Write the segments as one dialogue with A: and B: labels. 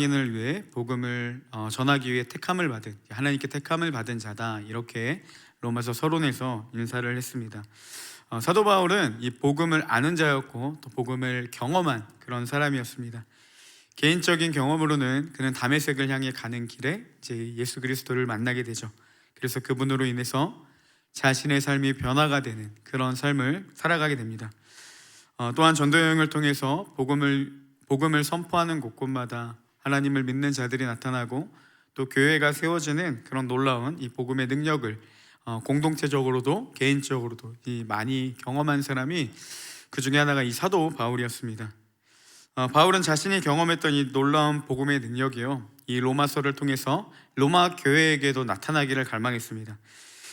A: 이방인을 위해 복음을 전하기 위해 택함을 받은, 하나님께 택함을 받은 자다, 이렇게 로마서 서론에서 인사를 했습니다. 사도 바울은 이 복음을 아는 자였고 또 복음을 경험한 그런 사람이었습니다. 개인적인 경험으로는 그는 다메섹을 향해 가는 길에 이제 예수 그리스도를 만나게 되죠. 그래서 그분으로 인해서 자신의 삶이 변화가 되는 그런 삶을 살아가게 됩니다. 또한 전도 여행을 통해서 복음을 선포하는 곳곳마다 하나님을 믿는 자들이 나타나고 또 교회가 세워지는 그런 놀라운 이 복음의 능력을 공동체적으로도 개인적으로도 많이 경험한 사람이 그 중에 하나가 이 사도 바울이었습니다. 바울은 자신이 경험했던 이 놀라운 복음의 능력이요, 이 로마서를 통해서 로마 교회에게도 나타나기를 갈망했습니다.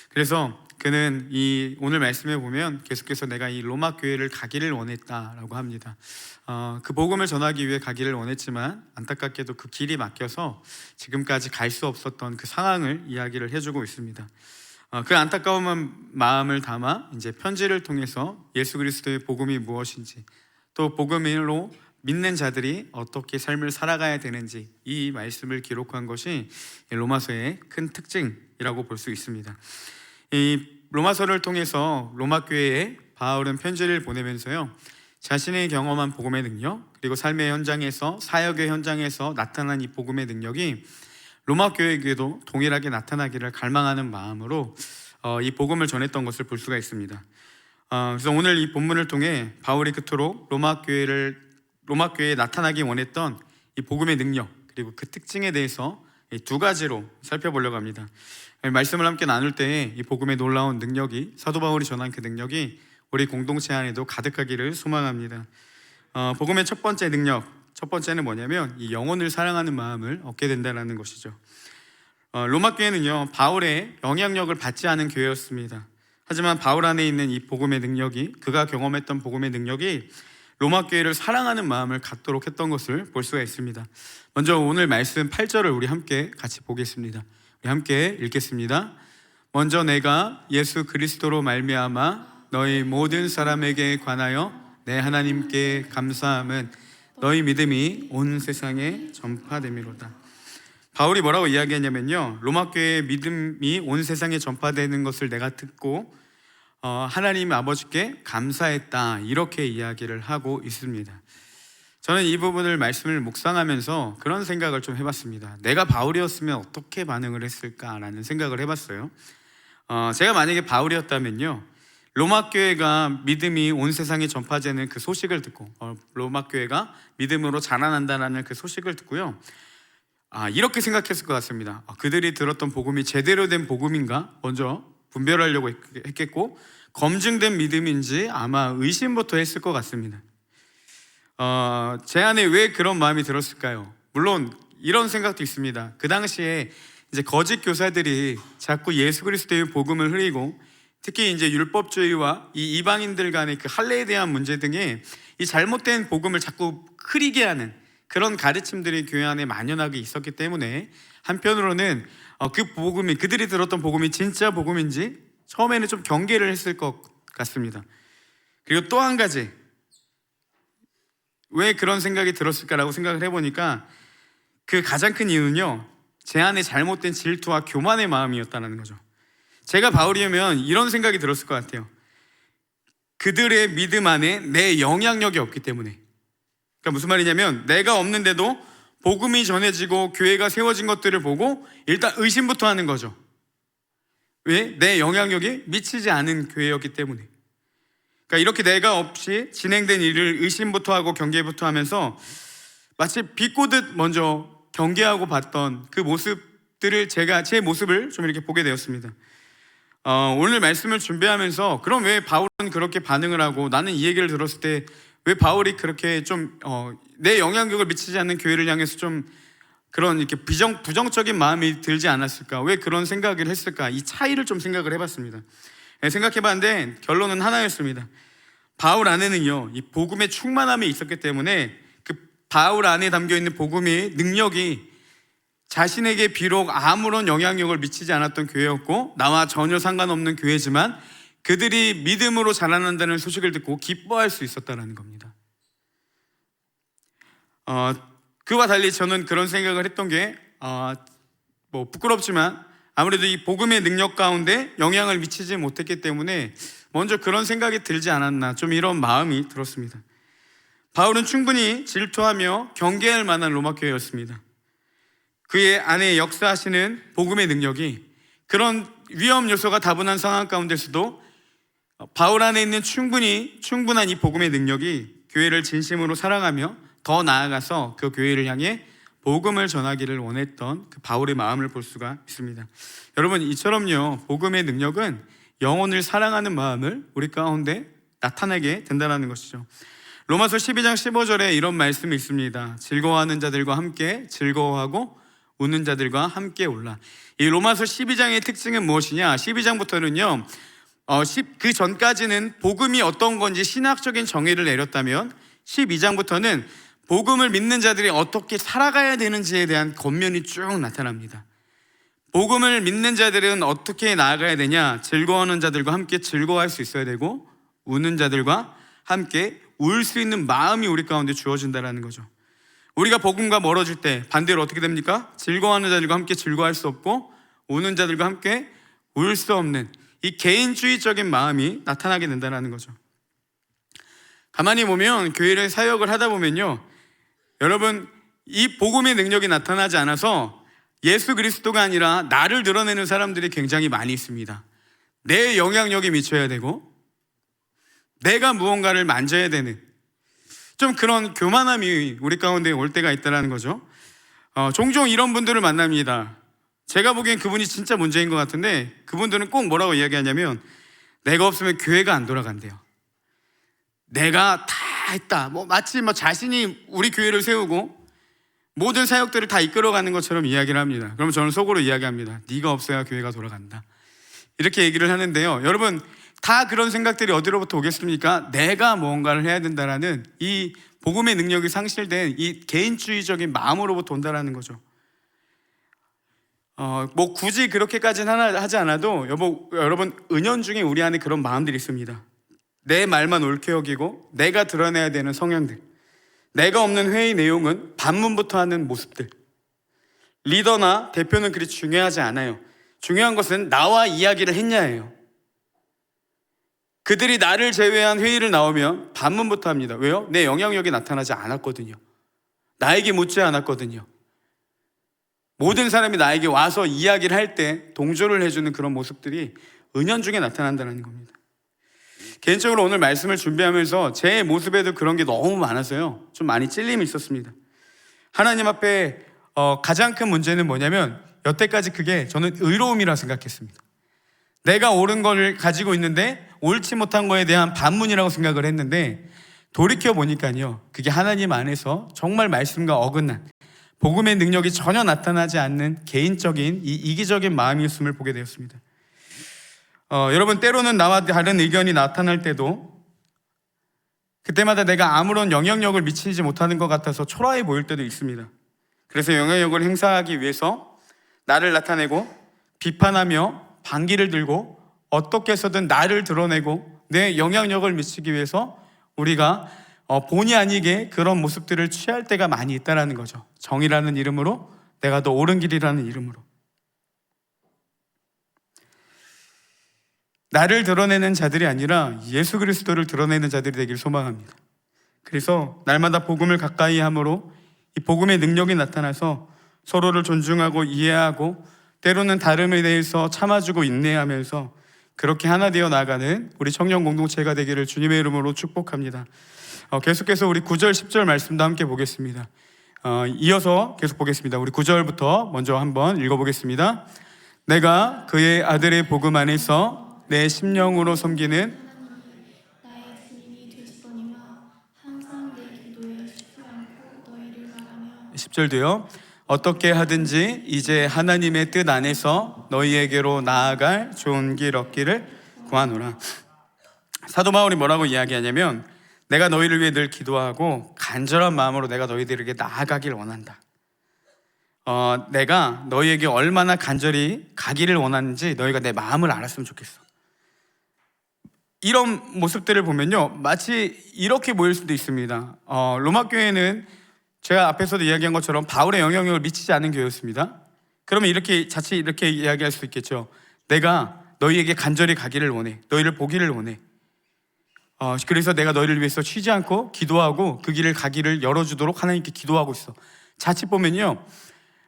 A: 그래서 그는 이 오늘 말씀에 보면 계속해서 내가 이 로마 교회를 가기를 원했다라고 합니다. 그 복음을 전하기 위해 가기를 원했지만 안타깝게도 그 길이 막혀서 지금까지 갈 수 없었던 그 상황을 이야기를 해주고 있습니다. 그 안타까운 마음을 담아 이제 편지를 통해서 예수 그리스도의 복음이 무엇인지, 또 복음으로 믿는 자들이 어떻게 삶을 살아가야 되는지, 이 말씀을 기록한 것이 로마서의 큰 특징이라고 볼 수 있습니다. 이 로마서를 통해서 로마 교회에 바울은 편지를 보내면서요, 자신의 경험한 복음의 능력, 그리고 삶의 현장에서, 사역의 현장에서 나타난 이 복음의 능력이 로마 교회에게도 동일하게 나타나기를 갈망하는 마음으로 이 복음을 전했던 것을 볼 수가 있습니다. 그래서 오늘 이 본문을 통해 바울이 그토록 로마 교회에 나타나기 원했던 이 복음의 능력, 그리고 그 특징에 대해서 두 가지로 살펴보려고 합니다. 말씀을 함께 나눌 때 이 복음의 놀라운 능력이, 사도 바울이 전한 그 능력이 우리 공동체 안에도 가득하기를 소망합니다. 복음의 첫 번째 능력, 첫 번째는 뭐냐면 이 영혼을 사랑하는 마음을 얻게 된다는 것이죠. 로마 교회는요, 바울의 영향력을 받지 않은 교회였습니다. 하지만 바울 안에 있는 이 복음의 능력이, 그가 경험했던 복음의 능력이 로마 교회를 사랑하는 마음을 갖도록 했던 것을 볼 수가 있습니다. 먼저 오늘 말씀 8절을 우리 함께 같이 보겠습니다. 우리 함께 읽겠습니다. 먼저 내가 예수 그리스도로 말미암아 너희 모든 사람에게 관하여 내 하나님께 감사함은 너희 믿음이 온 세상에 전파됨이로다. 바울이 뭐라고 이야기했냐면요, 로마 교회의 믿음이 온 세상에 전파되는 것을 내가 듣고 하나님 아버지께 감사했다, 이렇게 이야기를 하고 있습니다. 저는 이 부분을 말씀을 묵상하면서 그런 생각을 좀 해봤습니다. 내가 바울이었으면 어떻게 반응을 했을까라는 생각을 해봤어요. 제가 만약에 바울이었다면요, 로마 교회가 믿음이 온 세상에 전파되는 그 소식을 듣고, 로마 교회가 믿음으로 자라난다는 그 소식을 듣고요, 이렇게 생각했을 것 같습니다. 그들이 들었던 복음이 제대로 된 복음인가 먼저 분별하려고 했겠고, 검증된 믿음인지 아마 의심부터 했을 것 같습니다. 제 안에 왜 그런 마음이 들었을까요? 물론 이런 생각도 있습니다. 그 당시에 이제 거짓 교사들이 자꾸 예수 그리스도의 복음을 흐리고, 특히 이제 율법주의와 이 이방인들 간의 그 할례에 대한 문제 등의 이 잘못된 복음을 자꾸 흐리게 하는 그런 가르침들이 교회 안에 만연하게 있었기 때문에 한편으로는 그 복음이, 그들이 들었던 복음이 진짜 복음인지 처음에는 좀 경계를 했을 것 같습니다. 그리고 또 한 가지, 왜 그런 생각이 들었을까라고 생각을 해보니까 그 가장 큰 이유는요, 제 안에 잘못된 질투와 교만의 마음이었다는 거죠. 제가 바울이면 이런 생각이 들었을 것 같아요. 그들의 믿음 안에 내 영향력이 없기 때문에. 그러니까 무슨 말이냐면, 내가 없는데도 복음이 전해지고 교회가 세워진 것들을 보고 일단 의심부터 하는 거죠. 왜? 내 영향력이 미치지 않은 교회였기 때문에. 그러니까 이렇게 내가 없이 진행된 일을 의심부터 하고 경계부터 하면서 마치 비꼬듯 먼저 경계하고 봤던 그 모습들을, 제가 제 모습을 좀 이렇게 보게 되었습니다. 오늘 말씀을 준비하면서 그럼 왜 바울은 그렇게 반응을 하고, 나는 이 얘기를 들었을 때 왜 바울이 그렇게 좀 내 영향력을 미치지 않는 교회를 향해서 좀 그런 이렇게 부정적인 마음이 들지 않았을까, 왜 그런 생각을 했을까, 이 차이를 좀 생각을 해봤습니다. 생각해봤는데 결론은 하나였습니다. 바울 안에는요, 이 복음의 충만함이 있었기 때문에 그 바울 안에 담겨있는 복음의 능력이 자신에게 비록 아무런 영향력을 미치지 않았던 교회였고, 나와 전혀 상관없는 교회지만 그들이 믿음으로 자라난다는 소식을 듣고 기뻐할 수 있었다는 겁니다. 그와 달리 저는 그런 생각을 했던 게 부끄럽지만 아무래도 이 복음의 능력 가운데 영향을 미치지 못했기 때문에 먼저 그런 생각이 들지 않았나, 좀 이런 마음이 들었습니다. 바울은 충분히 질투하며 경계할 만한 로마 교회였습니다. 그의 안에 역사하시는 복음의 능력이 그런 위험 요소가 다분한 상황 가운데서도 바울 안에 있는 충분한 이 복음의 능력이 교회를 진심으로 사랑하며 더 나아가서 그 교회를 향해 복음을 전하기를 원했던 그 바울의 마음을 볼 수가 있습니다. 여러분, 이처럼요, 복음의 능력은 영혼을 사랑하는 마음을 우리 가운데 나타내게 된다는 것이죠. 로마서 12장 15절에 이런 말씀이 있습니다. 즐거워하는 자들과 함께 즐거워하고 우는 자들과 함께 울라. 이 로마서 12장의 특징은 무엇이냐? 12장부터는요, 그 전까지는 복음이 어떤 건지 신학적인 정의를 내렸다면 12장부터는 복음을 믿는 자들이 어떻게 살아가야 되는지에 대한 권면이 쭉 나타납니다. 복음을 믿는 자들은 어떻게 나아가야 되냐? 즐거워하는 자들과 함께 즐거워할 수 있어야 되고 우는 자들과 함께 울 수 있는 마음이 우리 가운데 주어진다는 거죠. 우리가 복음과 멀어질 때 반대로 어떻게 됩니까? 즐거워하는 자들과 함께 즐거워할 수 없고 우는 자들과 함께 울 수 없는 이 개인주의적인 마음이 나타나게 된다는 거죠. 가만히 보면 교회를 사역을 하다 보면요, 여러분, 이 복음의 능력이 나타나지 않아서 예수 그리스도가 아니라 나를 드러내는 사람들이 굉장히 많이 있습니다. 내 영향력이 미쳐야 되고 내가 무언가를 만져야 되는 좀 그런 교만함이 우리 가운데 올 때가 있다는 거죠. 종종 이런 분들을 만납니다. 제가 보기엔 그분이 진짜 문제인 것 같은데 그분들은 꼭 뭐라고 이야기하냐면 내가 없으면 교회가 안 돌아간대요. 내가 다 했다. 마치 자신이 우리 교회를 세우고 모든 사역들을 다 이끌어가는 것처럼 이야기를 합니다. 그럼 저는 속으로 이야기합니다. 네가 없어야 교회가 돌아간다. 이렇게 얘기를 하는데요, 여러분, 다 그런 생각들이 어디로부터 오겠습니까? 내가 무언가를 해야 된다라는 이 복음의 능력이 상실된 이 개인주의적인 마음으로부터 온다라는 거죠. 굳이 그렇게까지는 하지 않아도 여러분, 은연중에 우리 안에 그런 마음들이 있습니다. 내 말만 옳게 여기고 내가 드러내야 되는 성향들, 내가 없는 회의 내용은 반문부터 하는 모습들. 리더나 대표는 그리 중요하지 않아요. 중요한 것은 나와 이야기를 했냐예요. 그들이 나를 제외한 회의를 나오면 반문부터 합니다. 왜요? 내 영향력이 나타나지 않았거든요. 나에게 묻지 않았거든요. 모든 사람이 나에게 와서 이야기를 할 때 동조를 해주는 그런 모습들이 은연중에 나타난다는 겁니다. 개인적으로 오늘 말씀을 준비하면서 제 모습에도 그런 게 너무 많아서요, 좀 많이 찔림이 있었습니다. 하나님 앞에 가장 큰 문제는 뭐냐면 여태까지 그게 저는 의로움이라 생각했습니다. 내가 옳은 걸 가지고 있는데 옳지 못한 거에 대한 반문이라고 생각을 했는데 돌이켜보니까요, 그게 하나님 안에서 정말 말씀과 어긋난 복음의 능력이 전혀 나타나지 않는 개인적인 이 이기적인 마음이었음을 보게 되었습니다. 여러분, 때로는 나와 다른 의견이 나타날 때도 그때마다 내가 아무런 영향력을 미치지 못하는 것 같아서 초라해 보일 때도 있습니다. 그래서 영향력을 행사하기 위해서 나를 나타내고 비판하며 반기를 들고 어떻게 해서든 나를 드러내고 내 영향력을 미치기 위해서 우리가 본의 아니게 그런 모습들을 취할 때가 많이 있다는 거죠. 정의라는 이름으로, 내가 더 옳은 길이라는 이름으로. 나를 드러내는 자들이 아니라 예수 그리스도를 드러내는 자들이 되길 소망합니다. 그래서 날마다 복음을 가까이 함으로 이 복음의 능력이 나타나서 서로를 존중하고 이해하고 때로는 다름에 대해서 참아주고 인내하면서 그렇게 하나 되어 나가는 우리 청년 공동체가 되기를 주님의 이름으로 축복합니다. 계속해서 우리 9절 10절 말씀도 함께 보겠습니다. 이어서 계속 보겠습니다. 우리 9절부터 먼저 한번 읽어보겠습니다. 내가 그의 아들의 복음 안에서 내 심령으로 섬기는
B: 나의 주님이 되시거니와 항상 내 기도에 쉬지 않고 너희를 바라며
A: 10절도요. 어떻게 하든지 이제 하나님의 뜻 안에서 너희에게로 나아갈 좋은 길 얻기를 구하노라. 사도 바울이 뭐라고 이야기하냐면 내가 너희를 위해 늘 기도하고 간절한 마음으로 내가 너희들에게 나아가길 원한다. 내가 너희에게 얼마나 간절히 가기를 원하는지 너희가 내 마음을 알았으면 좋겠어. 이런 모습들을 보면요, 마치 이렇게 보일 수도 있습니다. 로마 교회는 제가 앞에서도 이야기한 것처럼 바울의 영향력을 미치지 않은 교회였습니다. 그러면 자칫 이렇게 이야기할 수 있겠죠. 내가 너희에게 간절히 가기를 원해. 너희를 보기를 원해. 그래서 내가 너희를 위해서 쉬지 않고 기도하고 그 길을 가기를 열어주도록 하나님께 기도하고 있어. 자칫 보면요,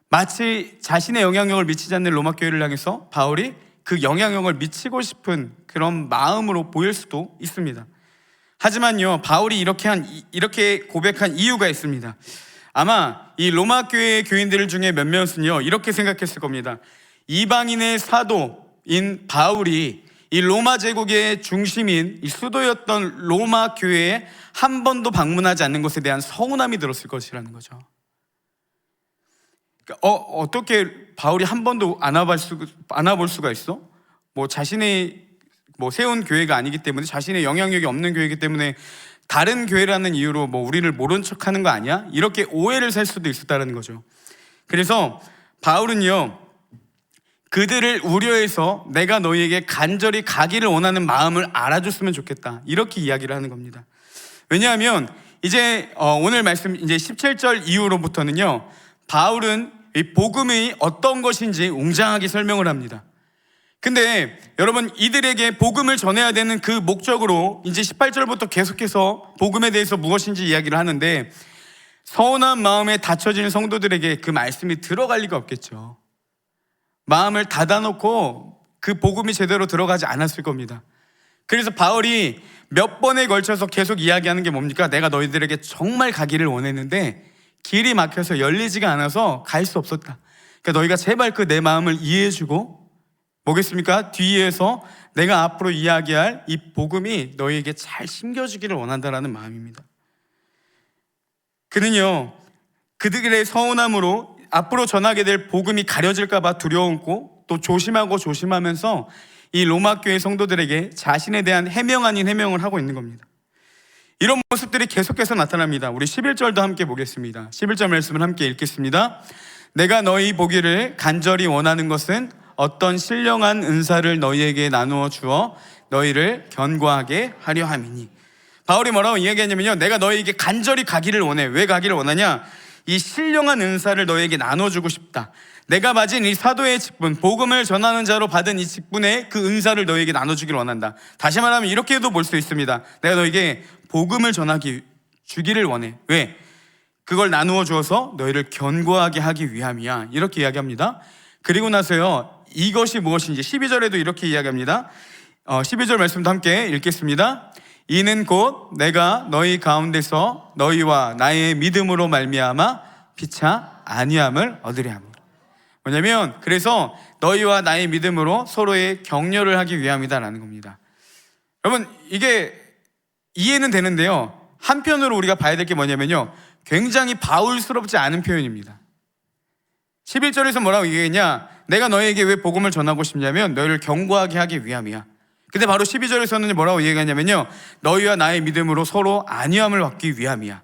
A: 마치 자신의 영향력을 미치지 않는 로마 교회를 향해서 바울이 그 영향력을 미치고 싶은 그런 마음으로 보일 수도 있습니다. 하지만요, 바울이 이렇게 고백한 이유가 있습니다. 아마 이 로마 교회의 교인들 중에 몇몇은요, 이렇게 생각했을 겁니다. 이방인의 사도인 바울이 이 로마 제국의 중심인 이 수도였던 로마 교회에 한 번도 방문하지 않는 것에 대한 서운함이 들었을 것이라는 거죠. 그러니까 어떻게 바울이 한 번도 안 와볼 수가 있어? 자신의 세운 교회가 아니기 때문에, 자신의 영향력이 없는 교회이기 때문에 다른 교회라는 이유로 우리를 모른 척하는 거 아니야? 이렇게 오해를 살 수도 있었다는 거죠. 그래서 바울은요, 그들을 우려해서 내가 너희에게 간절히 가기를 원하는 마음을 알아줬으면 좋겠다, 이렇게 이야기를 하는 겁니다. 왜냐하면 이제 오늘 말씀 이제 17절 이후로부터는요, 바울은 이 복음이 어떤 것인지 웅장하게 설명을 합니다. 근데 여러분, 이들에게 복음을 전해야 되는 그 목적으로 이제 18절부터 계속해서 복음에 대해서 무엇인지 이야기를 하는데, 서운한 마음에 닫혀진 성도들에게 그 말씀이 들어갈 리가 없겠죠. 마음을 닫아놓고 그 복음이 제대로 들어가지 않았을 겁니다. 그래서 바울이 몇 번에 걸쳐서 계속 이야기하는 게 뭡니까? 내가 너희들에게 정말 가기를 원했는데 길이 막혀서 열리지가 않아서 갈 수 없었다. 그러니까 너희가 제발 그 내 마음을 이해해주고, 뭐겠습니까? 뒤에서 내가 앞으로 이야기할 이 복음이 너희에게 잘 심겨지기를 원한다라는 마음입니다. 그는요, 그들의 서운함으로 앞으로 전하게 될 복음이 가려질까 봐 두려웠고, 또 조심하면서 이 로마 교회 성도들에게 자신에 대한 해명 아닌 해명을 하고 있는 겁니다. 이런 모습들이 계속해서 나타납니다. 우리 11절도 함께 보겠습니다. 11절 말씀을 함께 읽겠습니다. 내가 너희 보기를 간절히 원하는 것은 어떤 신령한 은사를 너희에게 나누어 주어 너희를 견고하게 하려 함이니. 바울이 뭐라고 이야기하냐면요, 내가 너희에게 간절히 가기를 원해. 왜 가기를 원하냐? 이 신령한 은사를 너희에게 나눠주고 싶다. 내가 가진 이 사도의 직분, 복음을 전하는 자로 받은 이 직분의 그 은사를 너희에게 나눠주기를 원한다. 다시 말하면 이렇게도 볼 수 있습니다. 내가 너희에게 복음을 주기를 원해. 왜? 그걸 나누어 주어서 너희를 견고하게 하기 위함이야. 이렇게 이야기합니다. 그리고 나서요, 이것이 무엇인지 12절에도 이렇게 이야기합니다. 12절 말씀도 함께 읽겠습니다. 이는 곧 내가 너희 가운데서 너희와 나의 믿음으로 말미암아 피차 아니함을 얻으려 합니다. 뭐냐면, 그래서 너희와 나의 믿음으로 서로의 격려를 하기 위함이다라는 겁니다. 여러분, 이게 이해는 되는데요, 한편으로 우리가 봐야 될 게 뭐냐면요, 굉장히 바울스럽지 않은 표현입니다. 11절에서 뭐라고 얘기했냐? 내가 너희에게 왜 복음을 전하고 싶냐면 너희를 견고하게 하기 위함이야. 근데 바로 12절에서는 뭐라고 얘기하냐면요, 너희와 나의 믿음으로 서로 안위함을 얻기 위함이야.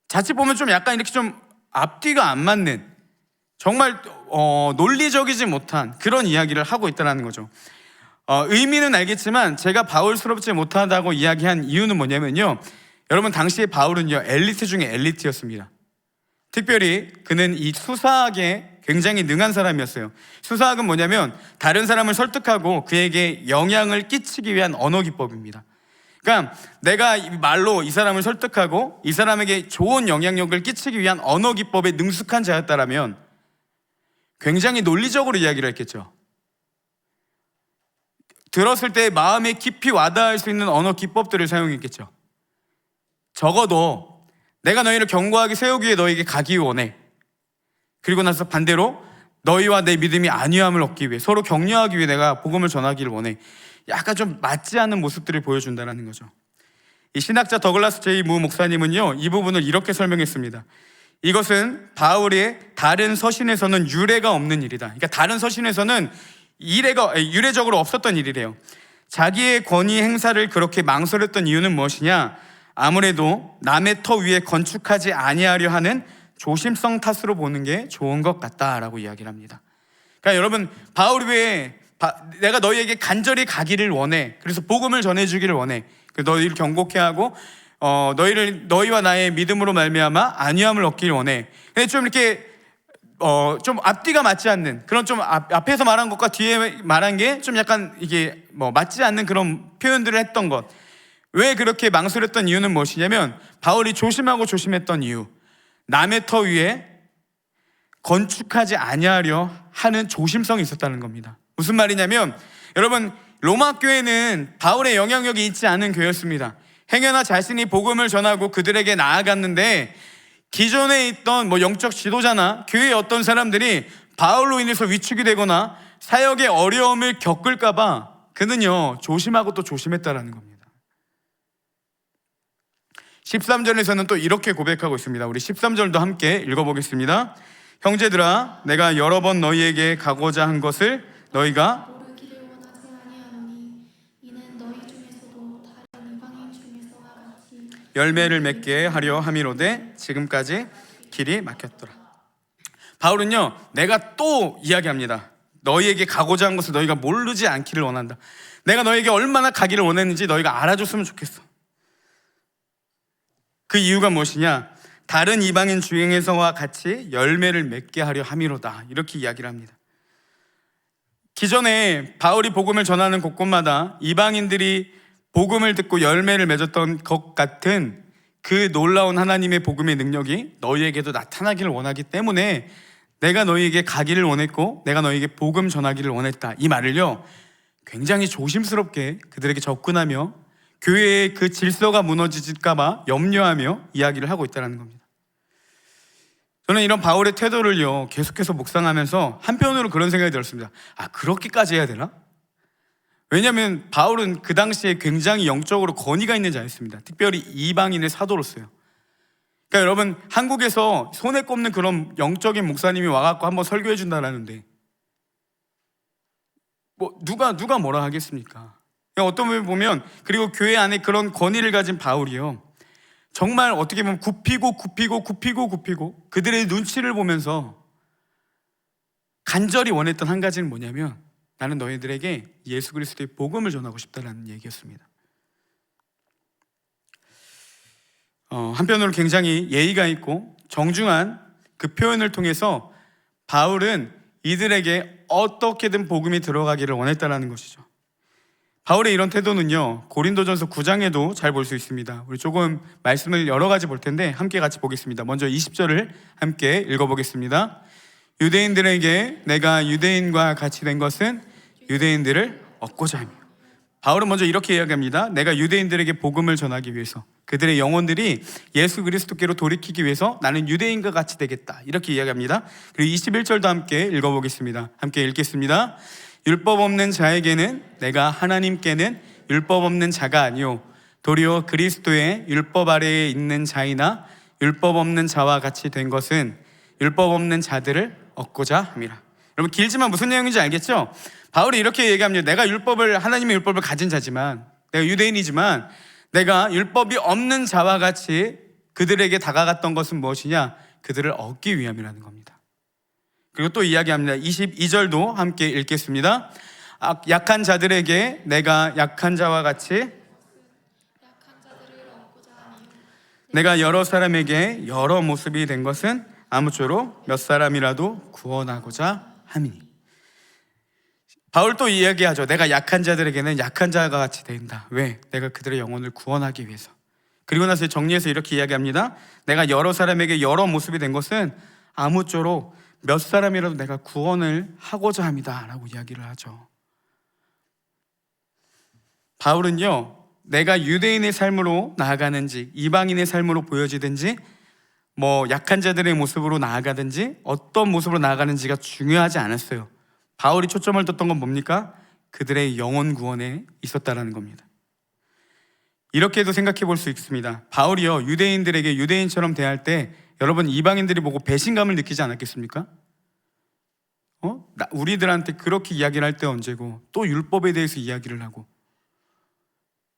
A: 자칫 보면 좀 약간 이렇게 좀 앞뒤가 안 맞는, 정말 논리적이지 못한 그런 이야기를 하고 있다는 거죠. 의미는 알겠지만 제가 바울스럽지 못하다고 이야기한 이유는 뭐냐면요, 여러분, 당시에 바울은요, 엘리트 중에 엘리트였습니다. 특별히 그는 이 수사학에 굉장히 능한 사람이었어요. 수사학은 뭐냐면 다른 사람을 설득하고 그에게 영향을 끼치기 위한 언어 기법입니다. 그러니까 내가 말로 이 사람을 설득하고 이 사람에게 좋은 영향력을 끼치기 위한 언어 기법에 능숙한 자였다라면 굉장히 논리적으로 이야기를 했겠죠. 들었을 때 마음에 깊이 와닿을 수 있는 언어 기법들을 사용했겠죠. 적어도 내가 너희를 견고하게 세우기 위해 너희에게 가기 원해. 그리고 나서 반대로 너희와 내 믿음이 안위함을 얻기 위해, 서로 격려하기 위해 내가 복음을 전하기를 원해. 약간 좀 맞지 않는 모습들을 보여준다는 거죠. 이 신학자 더글라스 제이 무 목사님은요, 이 부분을 이렇게 설명했습니다. 이것은 바울의 다른 서신에서는 유례가 없는 일이다. 그러니까 다른 서신에서는 유례적으로 없었던 일이래요. 자기의 권위 행사를 그렇게 망설였던 이유는 무엇이냐? 아무래도 남의 터 위에 건축하지 아니하려 하는 조심성 탓으로 보는 게 좋은 것 같다라고 이야기를 합니다. 그러니까 여러분, 바울이 왜 내가 너희에게 간절히 가기를 원해, 그래서 복음을 전해주기를 원해, 너희를 경고케 하고 너희와 나의 믿음으로 말미암아 안위함을 얻기를 원해. 근데 좀 이렇게 좀 앞뒤가 맞지 않는 그런, 좀 앞에서 말한 것과 뒤에 말한 게 좀 약간 이게 맞지 않는 그런 표현들을 했던 것. 왜 그렇게 망설였던 이유는 무엇이냐면, 바울이 조심하고 조심했던 이유, 남의 터 위에 건축하지 아니하려 하는 조심성이 있었다는 겁니다. 무슨 말이냐면, 여러분, 로마 교회는 바울의 영향력이 있지 않은 교회였습니다. 행여나 자신이 복음을 전하고 그들에게 나아갔는데, 기존에 있던 영적 지도자나 교회의 어떤 사람들이 바울로 인해서 위축이 되거나 사역의 어려움을 겪을까봐 그는요, 조심하고 또 조심했다라는 겁니다. 13절에서는 또 이렇게 고백하고 있습니다. 우리 13절도 함께 읽어보겠습니다. 형제들아, 내가 여러 번 너희에게 가고자 한 것을 너희가
B: 모르기를 원하지 아니하노니 이는 너희 중에서도 다른 이방인 중에서와 같이
A: 열매를 맺게 하려 함이로되 지금까지 길이 막혔더라. 바울은요, 내가 또 이야기합니다. 너희에게 가고자 한 것을 너희가 모르지 않기를 원한다. 내가 너희에게 얼마나 가기를 원했는지 너희가 알아줬으면 좋겠어. 그 이유가 무엇이냐? 다른 이방인 중에서와 같이 열매를 맺게 하려 함이로다. 이렇게 이야기를 합니다. 기존에 바울이 복음을 전하는 곳곳마다 이방인들이 복음을 듣고 열매를 맺었던 것 같은 그 놀라운 하나님의 복음의 능력이 너희에게도 나타나기를 원하기 때문에 내가 너희에게 가기를 원했고 내가 너희에게 복음 전하기를 원했다. 이 말을요, 굉장히 조심스럽게 그들에게 접근하며 교회의 그 질서가 무너질까봐 염려하며 이야기를 하고 있다는 겁니다. 저는 이런 바울의 태도를요, 계속해서 묵상하면서 한편으로 그런 생각이 들었습니다. 그렇게까지 해야 되나? 왜냐하면 바울은 그 당시에 굉장히 영적으로 권위가 있는 자였습니다. 특별히 이방인의 사도로서요. 그러니까 여러분, 한국에서 손에 꼽는 그런 영적인 목사님이 와갖고 한번 설교해 준다라는데 누가 뭐라 하겠습니까? 어떤 분을 보면, 그리고 교회 안에 그런 권위를 가진 바울이요, 정말 어떻게 보면 굽히고 그들의 눈치를 보면서 간절히 원했던 한 가지는 뭐냐면, 나는 너희들에게 예수 그리스도의 복음을 전하고 싶다라는 얘기였습니다. 한편으로 굉장히 예의가 있고 정중한 그 표현을 통해서 바울은 이들에게 어떻게든 복음이 들어가기를 원했다라는 것이죠. 바울의 이런 태도는요, 고린도전서 9장에도 잘 볼 수 있습니다. 우리 조금 말씀을 여러 가지 볼 텐데 함께 같이 보겠습니다. 먼저 20절을 함께 읽어보겠습니다. 유대인들에게 내가 유대인과 같이 된 것은 유대인들을 얻고자 하며. 바울은 먼저 이렇게 이야기합니다. 내가 유대인들에게 복음을 전하기 위해서, 그들의 영혼들이 예수 그리스도께로 돌이키기 위해서 나는 유대인과 같이 되겠다. 이렇게 이야기합니다. 그리고 21절도 함께 읽어보겠습니다. 함께 읽겠습니다. 율법 없는 자에게는 내가 하나님께는 율법 없는 자가 아니요 도리어 그리스도의 율법 아래에 있는 자이나 율법 없는 자와 같이 된 것은 율법 없는 자들을 얻고자 함이라. 여러분, 길지만 무슨 내용인지 알겠죠? 바울이 이렇게 얘기합니다. 내가 하나님의 율법을 가진 자지만, 내가 유대인이지만 내가 율법이 없는 자와 같이 그들에게 다가갔던 것은 무엇이냐? 그들을 얻기 위함이라는 겁니다. 그리고 또 이야기합니다. 22절도 함께 읽겠습니다. 약한 자들에게 내가 약한 자와 같이
B: 약한 자들을 얻고자 하며
A: 내가 여러 사람에게 여러 모습이 된 것은 아무쪼록 몇 사람이라도 구원하고자 함이니. 바울 또 이야기하죠. 내가 약한 자들에게는 약한 자가 같이 된다. 왜? 내가 그들의 영혼을 구원하기 위해서. 그리고 나서 정리해서 이렇게 이야기합니다. 내가 여러 사람에게 여러 모습이 된 것은 아무쪼록 몇 사람이라도 내가 구원을 하고자 합니다 라고 이야기를 하죠. 바울은요, 내가 유대인의 삶으로 나아가는지 이방인의 삶으로 보여지든지 약한 자들의 모습으로 나아가든지 어떤 모습으로 나아가는지가 중요하지 않았어요. 바울이 초점을 뒀던 건 뭡니까? 그들의 영혼 구원에 있었다는 겁니다. 이렇게도 생각해 볼 수 있습니다. 바울이요, 유대인들에게 유대인처럼 대할 때 여러분, 이방인들이 보고 배신감을 느끼지 않았겠습니까? 우리들한테 그렇게 이야기를 할 때 언제고, 또 율법에 대해서 이야기를 하고,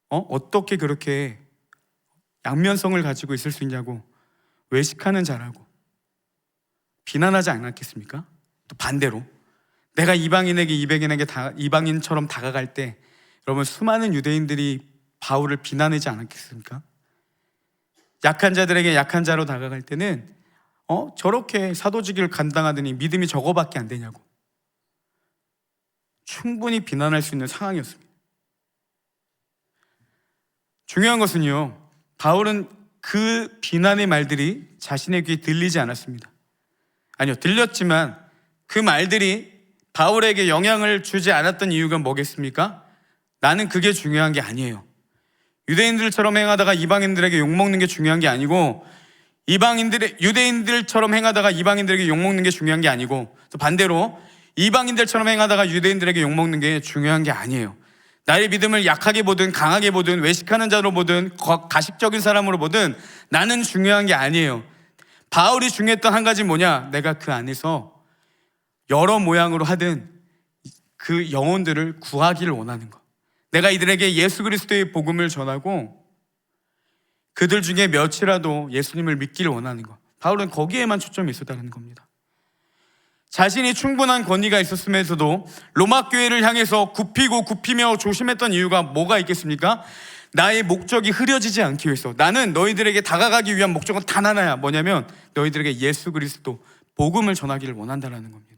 A: 어떻게 그렇게 양면성을 가지고 있을 수 있냐고 외식하는 자라고 비난하지 않았겠습니까? 또 반대로 내가 이방인에게 이방인처럼 다가갈 때 여러분, 수많은 유대인들이 바울을 비난하지 않았겠습니까? 약한 자들에게 약한 자로 다가갈 때는 저렇게 사도직을 감당하더니 믿음이 저거밖에 안 되냐고 충분히 비난할 수 있는 상황이었습니다. 중요한 것은요, 바울은 그 비난의 말들이 자신의 귀에 들리지 않았습니다. 아니요, 들렸지만 그 말들이 바울에게 영향을 주지 않았던 이유가 뭐겠습니까? 나는 그게 중요한 게 아니에요. 유대인들처럼 행하다가 이방인들에게 욕먹는 게 중요한 게 아니고, 유대인들처럼 행하다가 이방인들에게 욕먹는 게 중요한 게 아니고, 또 반대로 이방인들처럼 행하다가 유대인들에게 욕먹는 게 중요한 게 아니에요. 나의 믿음을 약하게 보든 강하게 보든 외식하는 자로 보든 가식적인 사람으로 보든 나는 중요한 게 아니에요. 바울이 중요했던 한 가지 뭐냐? 내가 그 안에서 여러 모양으로 하든 그 영혼들을 구하기를 원하는 것. 내가 이들에게 예수 그리스도의 복음을 전하고 그들 중에 몇이라도 예수님을 믿기를 원하는 것. 바울은 거기에만 초점이 있었다는 겁니다. 자신이 충분한 권위가 있었으면서도 로마 교회를 향해서 굽히며 조심했던 이유가 뭐가 있겠습니까? 나의 목적이 흐려지지 않기 위해서. 나는 너희들에게 다가가기 위한 목적은 단 하나야. 뭐냐면 너희들에게 예수 그리스도 복음을 전하기를 원한다는 겁니다.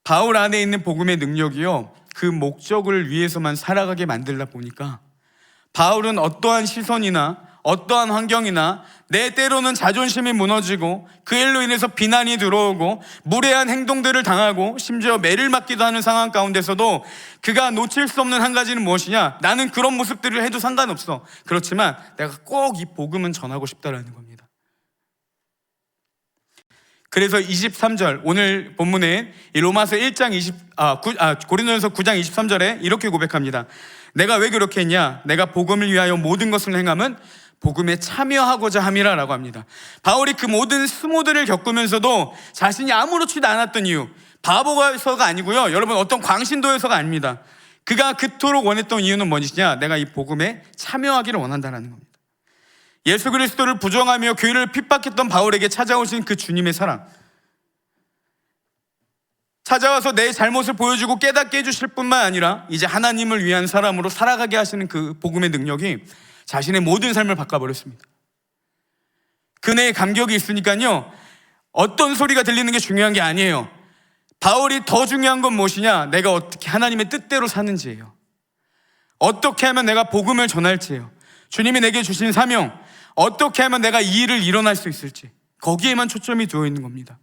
A: 바울 안에 있는 복음의 능력이요, 그 목적을 위해서만 살아가게 만들다 보니까 바울은 어떠한 시선이나 어떠한 환경이나 내 때로는 자존심이 무너지고 그 일로 인해서 비난이 들어오고 무례한 행동들을 당하고 심지어 매를 맞기도 하는 상황 가운데서도 그가 놓칠 수 없는 한 가지는 무엇이냐? 나는 그런 모습들을 해도 상관없어. 그렇지만 내가 꼭 이 복음은 전하고 싶다라는 겁니다. 그래서 23절, 오늘 본문에 이 로마서 고린도전서 9장 23절에 이렇게 고백합니다. 내가 왜 그렇게 했냐? 내가 복음을 위하여 모든 것을 행함은 복음에 참여하고자 함이라라고 합니다. 바울이 그 모든 수모들을 겪으면서도 자신이 아무렇지도 않았던 이유, 바보가서가 아니고요, 여러분 어떤 광신도에서가 아닙니다. 그가 그토록 원했던 이유는 무엇이냐? 내가 이 복음에 참여하기를 원한다는 겁니다. 예수 그리스도를 부정하며 교회를 핍박했던 바울에게 찾아오신 그 주님의 사랑, 찾아와서 내 잘못을 보여주고 깨닫게 해주실 뿐만 아니라 이제 하나님을 위한 사람으로 살아가게 하시는 그 복음의 능력이 자신의 모든 삶을 바꿔버렸습니다. 그네의 감격이 있으니까요, 어떤 소리가 들리는 게 중요한 게 아니에요. 바울이 더 중요한 건 무엇이냐? 내가 어떻게 하나님의 뜻대로 사는지예요. 어떻게 하면 내가 복음을 전할지예요. 주님이 내게 주신 사명, 어떻게 하면 내가 이 일을 일어날 수 있을지, 거기에만 초점이 두어 있는 겁니다.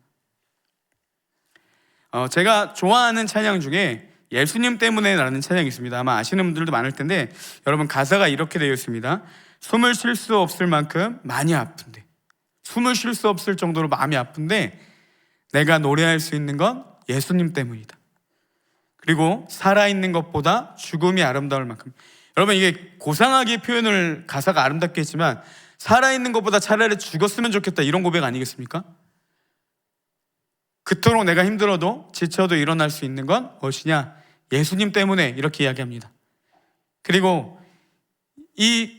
A: 제가 좋아하는 찬양 중에 예수님 때문에 라는 찬양이 있습니다. 아마 아시는 분들도 많을 텐데, 여러분 가사가 이렇게 되어 있습니다. 숨을 쉴 수 없을 만큼 많이 아픈데, 숨을 쉴 수 없을 정도로 마음이 아픈데 내가 노래할 수 있는 건 예수님 때문이다. 그리고 살아있는 것보다 죽음이 아름다울 만큼. 여러분, 이게 고상하게 표현을 가사가 아름답게 했지만 살아있는 것보다 차라리 죽었으면 좋겠다, 이런 고백 아니겠습니까? 그토록 내가 힘들어도 지쳐도 일어날 수 있는 건 무엇이냐? 예수님 때문에, 이렇게 이야기합니다. 그리고 이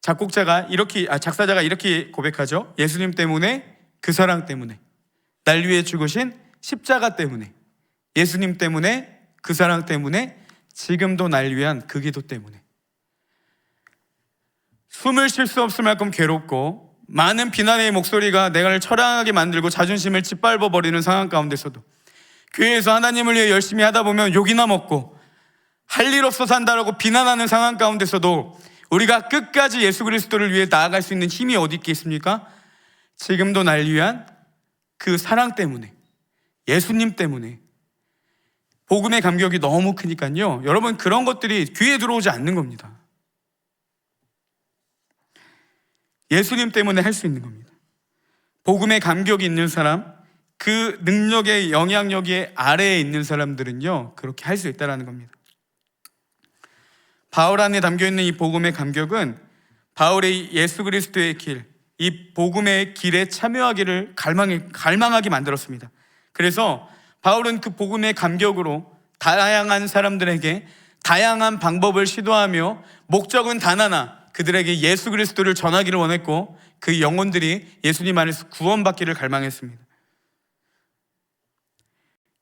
A: 작사자가 이렇게 고백하죠. 예수님 때문에, 그 사랑 때문에, 날 위해 죽으신 십자가 때문에, 예수님 때문에, 그 사랑 때문에, 지금도 날 위한 그 기도 때문에. 숨을 쉴 수 없을 만큼 괴롭고 많은 비난의 목소리가 내가 처량하게 만들고 자존심을 짓밟아버리는 상황 가운데서도 교회에서 하나님을 위해 열심히 하다 보면 욕이나 먹고 할 일 없어서 한다라고 비난하는 상황 가운데서도 우리가 끝까지 예수 그리스도를 위해 나아갈 수 있는 힘이 어디 있겠습니까? 지금도 날 위한 그 사랑 때문에, 예수님 때문에. 복음의 감격이 너무 크니까요, 여러분 그런 것들이 귀에 들어오지 않는 겁니다. 예수님 때문에 할 수 있는 겁니다. 복음의 감격이 있는 사람, 그 능력의 영향력의 아래에 있는 사람들은요, 그렇게 할 수 있다는 겁니다. 바울 안에 담겨있는 이 복음의 감격은 바울의 예수 그리스도의 길, 이 복음의 길에 참여하기를 갈망하게 만들었습니다. 그래서 바울은 그 복음의 감격으로 다양한 사람들에게 다양한 방법을 시도하며 목적은 단 하나, 그들에게 예수 그리스도를 전하기를 원했고 그 영혼들이 예수님 안에서 구원받기를 갈망했습니다.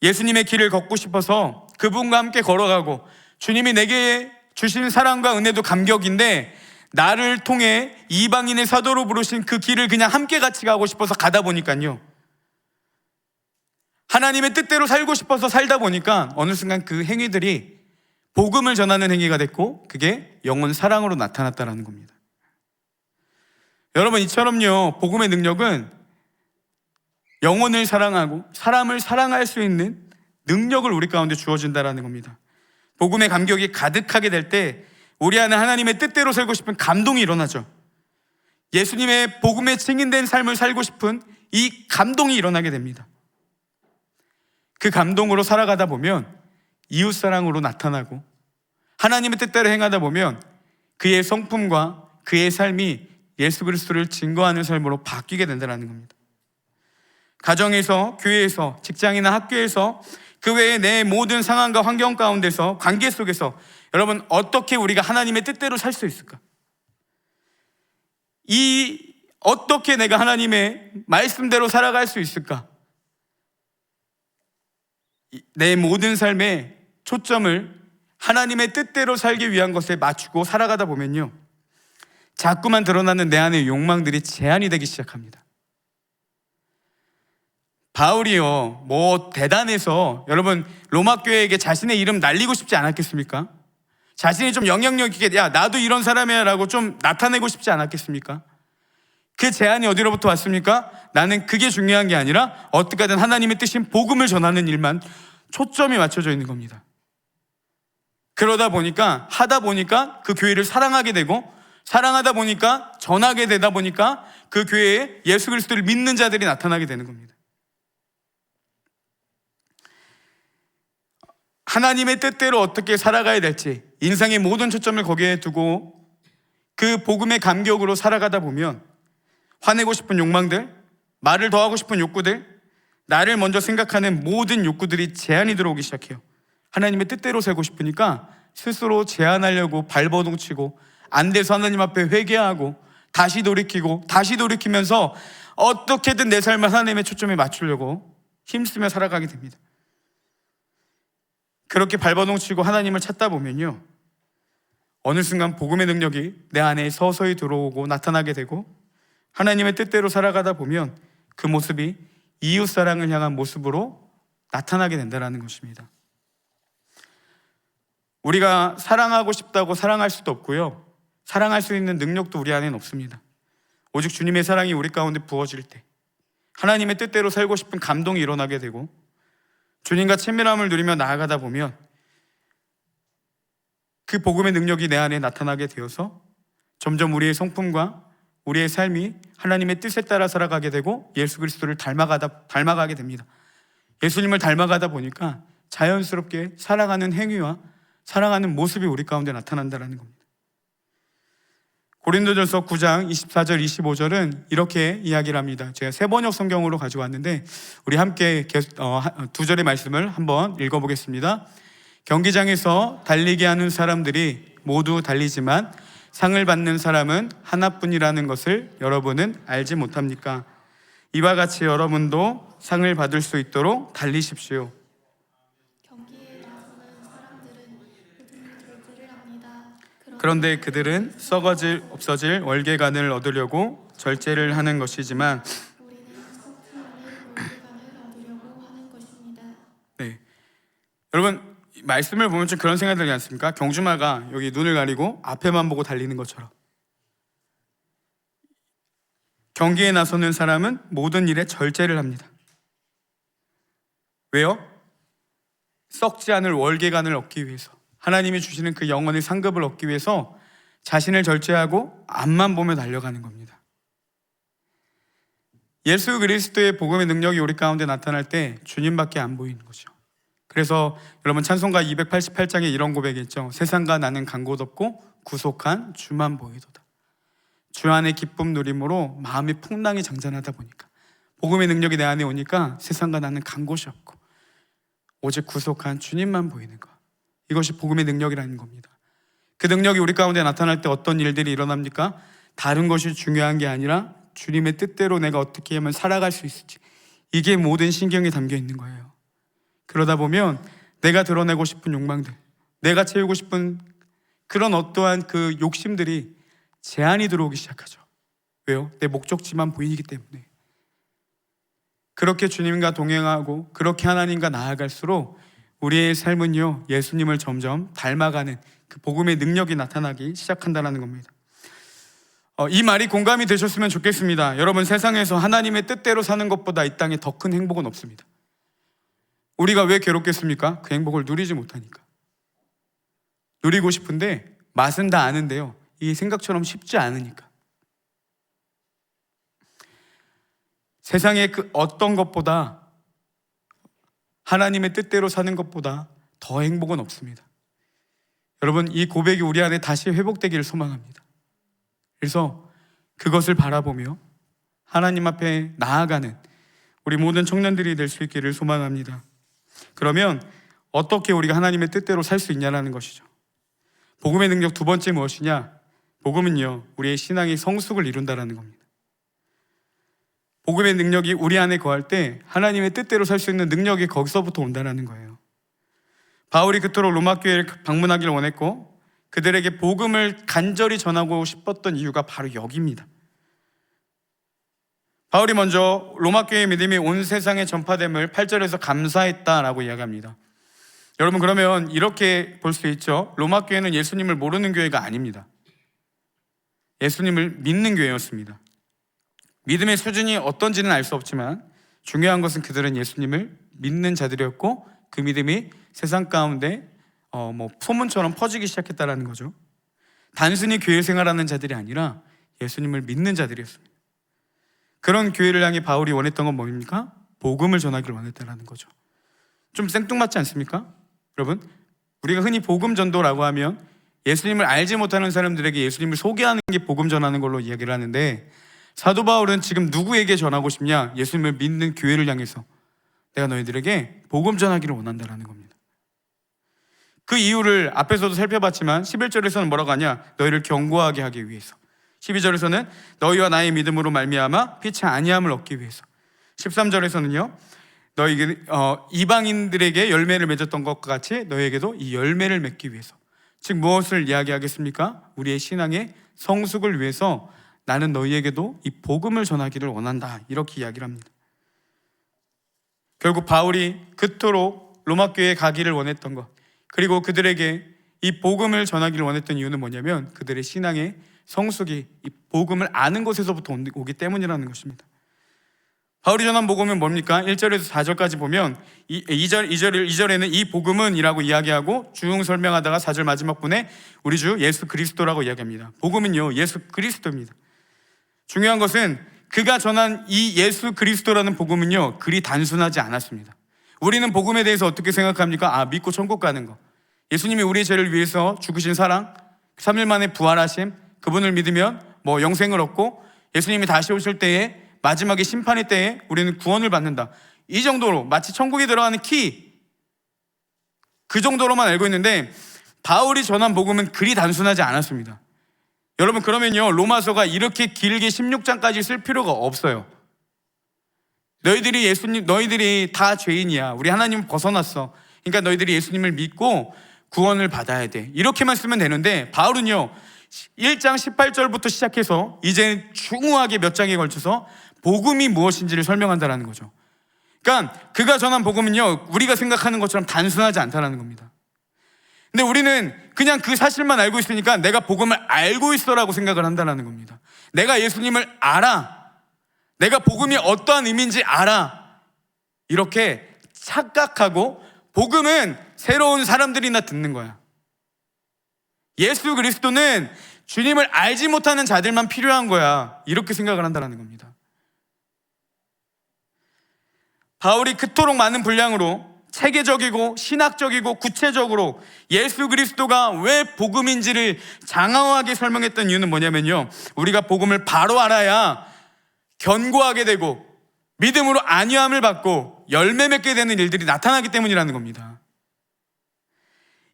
A: 예수님의 길을 걷고 싶어서 그분과 함께 걸어가고, 주님이 내게 주신 사랑과 은혜도 감격인데 나를 통해 이방인의 사도로 부르신 그 길을 그냥 함께 같이 가고 싶어서 가다 보니까요, 하나님의 뜻대로 살고 싶어서 살다 보니까 어느 순간 그 행위들이 복음을 전하는 행위가 됐고, 그게 영혼 사랑으로 나타났다는 겁니다. 여러분, 이처럼요, 복음의 능력은 영혼을 사랑하고 사람을 사랑할 수 있는 능력을 우리 가운데 주어진다는 겁니다. 복음의 감격이 가득하게 될 때 우리 안에 하나님의 뜻대로 살고 싶은 감동이 일어나죠. 예수님의 복음에 증인된 삶을 살고 싶은 이 감동이 일어나게 됩니다. 그 감동으로 살아가다 보면 이웃사랑으로 나타나고, 하나님의 뜻대로 행하다 보면 그의 성품과 그의 삶이 예수 그리스도를 증거하는 삶으로 바뀌게 된다는 겁니다. 가정에서, 교회에서, 직장이나 학교에서, 그 외에 내 모든 상황과 환경 가운데서, 관계 속에서 여러분, 어떻게 우리가 하나님의 뜻대로 살 수 있을까? 어떻게 내가 하나님의 말씀대로 살아갈 수 있을까? 내 모든 삶의 초점을 하나님의 뜻대로 살기 위한 것에 맞추고 살아가다 보면요, 자꾸만 드러나는 내 안의 욕망들이 제한이 되기 시작합니다. 바울이요, 대단해서 여러분 로마 교회에게 자신의 이름 날리고 싶지 않았겠습니까? 자신이 좀 영향력 있게, 야, 나도 이런 사람이야 라고 좀 나타내고 싶지 않았겠습니까? 그 제안이 어디로부터 왔습니까? 나는 그게 중요한 게 아니라 어떻게 하든 하나님의 뜻인 복음을 전하는 일만 초점이 맞춰져 있는 겁니다. 그러다 보니까, 하다 보니까 그 교회를 사랑하게 되고, 사랑하다 보니까, 전하게 되다 보니까 그 교회에 예수 그리스도를 믿는 자들이 나타나게 되는 겁니다. 하나님의 뜻대로 어떻게 살아가야 될지, 인생의 모든 초점을 거기에 두고 그 복음의 감격으로 살아가다 보면 화내고 싶은 욕망들, 말을 더 하고 싶은 욕구들, 나를 먼저 생각하는 모든 욕구들이 제한이 들어오기 시작해요. 하나님의 뜻대로 살고 싶으니까 스스로 제한하려고 발버둥치고, 안 돼서 하나님 앞에 회개하고 다시 돌이키고 다시 돌이키면서 어떻게든 내 삶을 하나님의 초점에 맞추려고 힘쓰며 살아가게 됩니다. 그렇게 발버둥치고 하나님을 찾다 보면요, 어느 순간 복음의 능력이 내 안에 서서히 들어오고 나타나게 되고, 하나님의 뜻대로 살아가다 보면 그 모습이 이웃사랑을 향한 모습으로 나타나게 된다는 것입니다. 우리가 사랑하고 싶다고 사랑할 수도 없고요, 사랑할 수 있는 능력도 우리 안에는 없습니다. 오직 주님의 사랑이 우리 가운데 부어질 때 하나님의 뜻대로 살고 싶은 감동이 일어나게 되고, 주님과 친밀함을 누리며 나아가다 보면 그 복음의 능력이 내 안에 나타나게 되어서 점점 우리의 성품과 우리의 삶이 하나님의 뜻에 따라 살아가게 되고 예수 그리스도를 닮아가게 됩니다. 예수님을 닮아가다 보니까 자연스럽게 살아가는 행위와 살아가는 모습이 우리 가운데 나타난다는 겁니다. 고린도전서 9장 24절 25절은 이렇게 이야기를 합니다. 제가 세번역 성경으로 가져왔는데 우리 함께 두 절의 말씀을 한번 읽어보겠습니다. 경기장에서 달리게 하는 사람들이 모두 달리지만 상을 받는 사람은 하나뿐이라는 것을 여러분은 알지 못합니까? 이와 같이 여러분도 상을 받을 수 있도록 달리십시오.
B: 경기에 나서는 사람들은 모든 절제를 합니다.
A: 그런데 그들은 썩어질 없어질 월계관을 얻으려고 절제를 하는 것이지만
B: 우리는 썩지 않을 월계관을 얻으려고 하는 것입니다.
A: 네, 여러분 말씀을 보면 좀 그런 생각이 들지 않습니까? 경주마가 여기 눈을 가리고 앞에만 보고 달리는 것처럼 경기에 나서는 사람은 모든 일에 절제를 합니다. 왜요? 썩지 않을 월계관을 얻기 위해서, 하나님이 주시는 그 영원의 상급을 얻기 위해서 자신을 절제하고 앞만 보며 달려가는 겁니다. 예수 그리스도의 복음의 능력이 우리 가운데 나타날 때 주님밖에 안 보이는 거죠. 그래서 여러분 찬송가 288장에 이런 고백이 있죠. 세상과 나는 간 곳 없고 구속한 주만 보이도다. 주 안의 기쁨 누림으로 마음이 풍랑이 장전하다 보니까, 복음의 능력이 내 안에 오니까 세상과 나는 간 곳이 없고 오직 구속한 주님만 보이는 것, 이것이 복음의 능력이라는 겁니다. 그 능력이 우리 가운데 나타날 때 어떤 일들이 일어납니까? 다른 것이 중요한 게 아니라 주님의 뜻대로 내가 어떻게 하면 살아갈 수 있을지, 이게 모든 신경이 담겨 있는 거예요. 그러다 보면 내가 드러내고 싶은 욕망들, 내가 채우고 싶은 그런 어떠한 그 욕심들이 제한이 들어오기 시작하죠. 왜요? 내 목적지만 보이기 때문에. 그렇게 주님과 동행하고 그렇게 하나님과 나아갈수록 우리의 삶은요, 예수님을 점점 닮아가는 그 복음의 능력이 나타나기 시작한다는 겁니다. 이 말이 공감이 되셨으면 좋겠습니다. 여러분, 세상에서 하나님의 뜻대로 사는 것보다 이 땅에 더 큰 행복은 없습니다. 우리가 왜 괴롭겠습니까? 그 행복을 누리지 못하니까. 누리고 싶은데 맛은 다 아는데요, 이게 생각처럼 쉽지 않으니까. 세상의 그 어떤 것보다, 하나님의 뜻대로 사는 것보다 더 행복은 없습니다. 여러분, 이 고백이 우리 안에 다시 회복되기를 소망합니다. 그래서 그것을 바라보며 하나님 앞에 나아가는 우리 모든 청년들이 될 수 있기를 소망합니다. 그러면 어떻게 우리가 하나님의 뜻대로 살 수 있냐는 것이죠. 복음의 능력 두 번째 무엇이냐? 복음은요, 우리의 신앙의 성숙을 이룬다는 겁니다. 복음의 능력이 우리 안에 거할 때 하나님의 뜻대로 살 수 있는 능력이 거기서부터 온다는 거예요. 바울이 그토록 로마 교회를 방문하기를 원했고 그들에게 복음을 간절히 전하고 싶었던 이유가 바로 여기입니다. 바울이 먼저 로마 교회의 믿음이 온 세상에 전파됨을 8절에서 감사했다라고 이야기합니다. 여러분, 그러면 이렇게 볼 수 있죠. 로마 교회는 예수님을 모르는 교회가 아닙니다. 예수님을 믿는 교회였습니다. 믿음의 수준이 어떤지는 알 수 없지만 중요한 것은 그들은 예수님을 믿는 자들이었고 그 믿음이 세상 가운데 소문처럼 퍼지기 시작했다는 거죠. 단순히 교회 생활하는 자들이 아니라 예수님을 믿는 자들이었습니다. 그런 교회를 향해 바울이 원했던 건 뭡니까? 복음을 전하기를 원했다는 거죠. 좀 생뚱맞지 않습니까? 여러분, 우리가 흔히 복음 전도라고 하면 예수님을 알지 못하는 사람들에게 예수님을 소개하는 게 복음 전하는 걸로 이야기를 하는데, 사도 바울은 지금 누구에게 전하고 싶냐? 예수님을 믿는 교회를 향해서 내가 너희들에게 복음 전하기를 원한다는 겁니다. 그 이유를 앞에서도 살펴봤지만 11절에서는 뭐라고 하냐? 너희를 견고하게 하기 위해서. 12절에서는 너희와 나의 믿음으로 말미암아 빛이 아니함을 얻기 위해서. 13절에서는요, 너희에게 이방인들에게 열매를 맺었던 것과 같이 너희에게도 이 열매를 맺기 위해서. 즉 무엇을 이야기하겠습니까? 우리의 신앙의 성숙을 위해서 나는 너희에게도 이 복음을 전하기를 원한다, 이렇게 이야기를 합니다. 결국 바울이 그토록 로마 교회에 가기를 원했던 것, 그리고 그들에게 이 복음을 전하기를 원했던 이유는 뭐냐면 그들의 신앙의 성숙이 이 복음을 아는 것에서부터 오기 때문이라는 것입니다. 바울이 전한 복음은 뭡니까? 1절에서 4절까지 보면 2절에는 이 복음은 이라고 이야기하고 쭉 설명하다가 4절 마지막 분에 우리 주 예수 그리스도라고 이야기합니다. 복음은요, 예수 그리스도입니다. 중요한 것은 그가 전한 이 예수 그리스도라는 복음은요, 그리 단순하지 않았습니다. 우리는 복음에 대해서 어떻게 생각합니까? 믿고 천국 가는 거, 예수님이 우리의 죄를 위해서 죽으신 사랑, 3일 만에 부활하심, 그분을 믿으면 영생을 얻고 예수님이 다시 오실 때에 마지막에 심판의 때에 우리는 구원을 받는다, 이 정도로 마치 천국에 들어가는 키, 그 정도로만 알고 있는데 바울이 전한 복음은 그리 단순하지 않았습니다. 여러분, 그러면요, 로마서가 이렇게 길게 16장까지 쓸 필요가 없어요. 너희들이 다 죄인이야, 우리 하나님 벗어났어, 그러니까 너희들이 예수님을 믿고 구원을 받아야 돼, 이렇게만 쓰면 되는데 바울은요 1장 18절부터 시작해서 이제 중후하게 몇 장에 걸쳐서 복음이 무엇인지를 설명한다는 거죠. 그러니까 그가 전한 복음은요, 우리가 생각하는 것처럼 단순하지 않다는 겁니다. 근데 우리는 그냥 그 사실만 알고 있으니까 내가 복음을 알고 있어라고 생각을 한다는 겁니다. 내가 예수님을 알아, 내가 복음이 어떠한 의미인지 알아, 이렇게 착각하고 복음은 새로운 사람들이나 듣는 거야. 예수 그리스도는 주님을 알지 못하는 자들만 필요한 거야, 이렇게 생각을 한다는 겁니다. 바울이 그토록 많은 분량으로 체계적이고 신학적이고 구체적으로 예수 그리스도가 왜 복음인지를 장황하게 설명했던 이유는 뭐냐면요, 우리가 복음을 바로 알아야 견고하게 되고 믿음으로 안위함을 받고 열매 맺게 되는 일들이 나타나기 때문이라는 겁니다.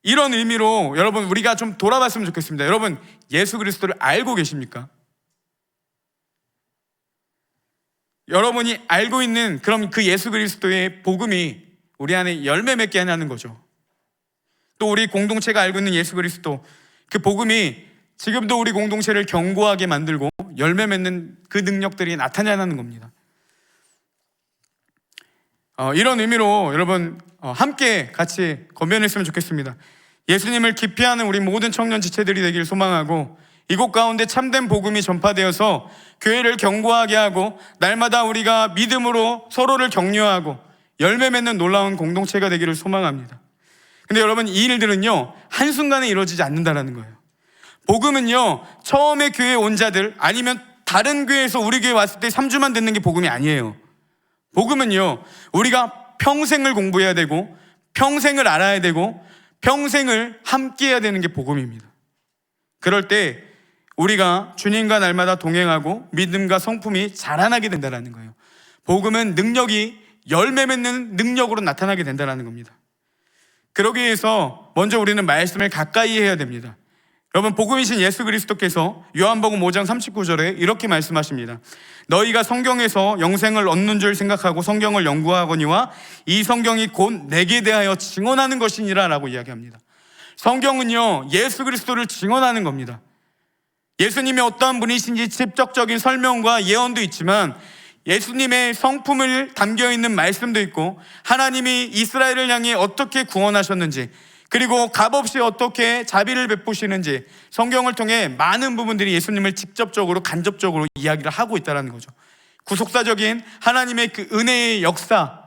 A: 이런 의미로 여러분, 우리가 좀 돌아봤으면 좋겠습니다. 여러분, 예수 그리스도를 알고 계십니까? 여러분이 알고 있는 그럼 그 예수 그리스도의 복음이 우리 안에 열매 맺게 하는 거죠. 또 우리 공동체가 알고 있는 예수 그리스도, 그 복음이 지금도 우리 공동체를 견고하게 만들고 열매 맺는 그 능력들이 나타나는 겁니다. 이런 의미로 여러분 함께 같이 건면했으면 좋겠습니다. 예수님을 기피하는 우리 모든 청년 지체들이 되길 소망하고, 이곳 가운데 참된 복음이 전파되어서 교회를 견고하게 하고 날마다 우리가 믿음으로 서로를 격려하고 열매 맺는 놀라운 공동체가 되기를 소망합니다. 근데 여러분, 이 일들은요 한순간에 이루어지지 않는다는 거예요. 복음은요 처음에 교회에 온 자들 아니면 다른 교회에서 우리 교회 왔을 때 3주만 듣는 게 복음이 아니에요. 복음은요 우리가 평생을 공부해야 되고 평생을 알아야 되고 평생을 함께 해야 되는 게 복음입니다. 그럴 때 우리가 주님과 날마다 동행하고 믿음과 성품이 자라나게 된다는 거예요. 복음은 능력이 열매 맺는 능력으로 나타나게 된다는 겁니다. 그러기 위해서 먼저 우리는 말씀을 가까이 해야 됩니다. 여러분, 복음이신 예수 그리스도께서 요한복음 5장 39절에 이렇게 말씀하십니다. 너희가 성경에서 영생을 얻는 줄 생각하고 성경을 연구하거니와 이 성경이 곧 내게 대하여 증언하는 것이니라 라고 이야기합니다. 성경은요 예수 그리스도를 증언하는 겁니다. 예수님이 어떠한 분이신지 직접적인 설명과 예언도 있지만 예수님의 성품을 담겨있는 말씀도 있고, 하나님이 이스라엘을 향해 어떻게 구원하셨는지, 그리고 값없이 어떻게 자비를 베푸시는지 성경을 통해 많은 부분들이 예수님을 직접적으로 간접적으로 이야기를 하고 있다는 거죠. 구속사적인 하나님의 그 은혜의 역사,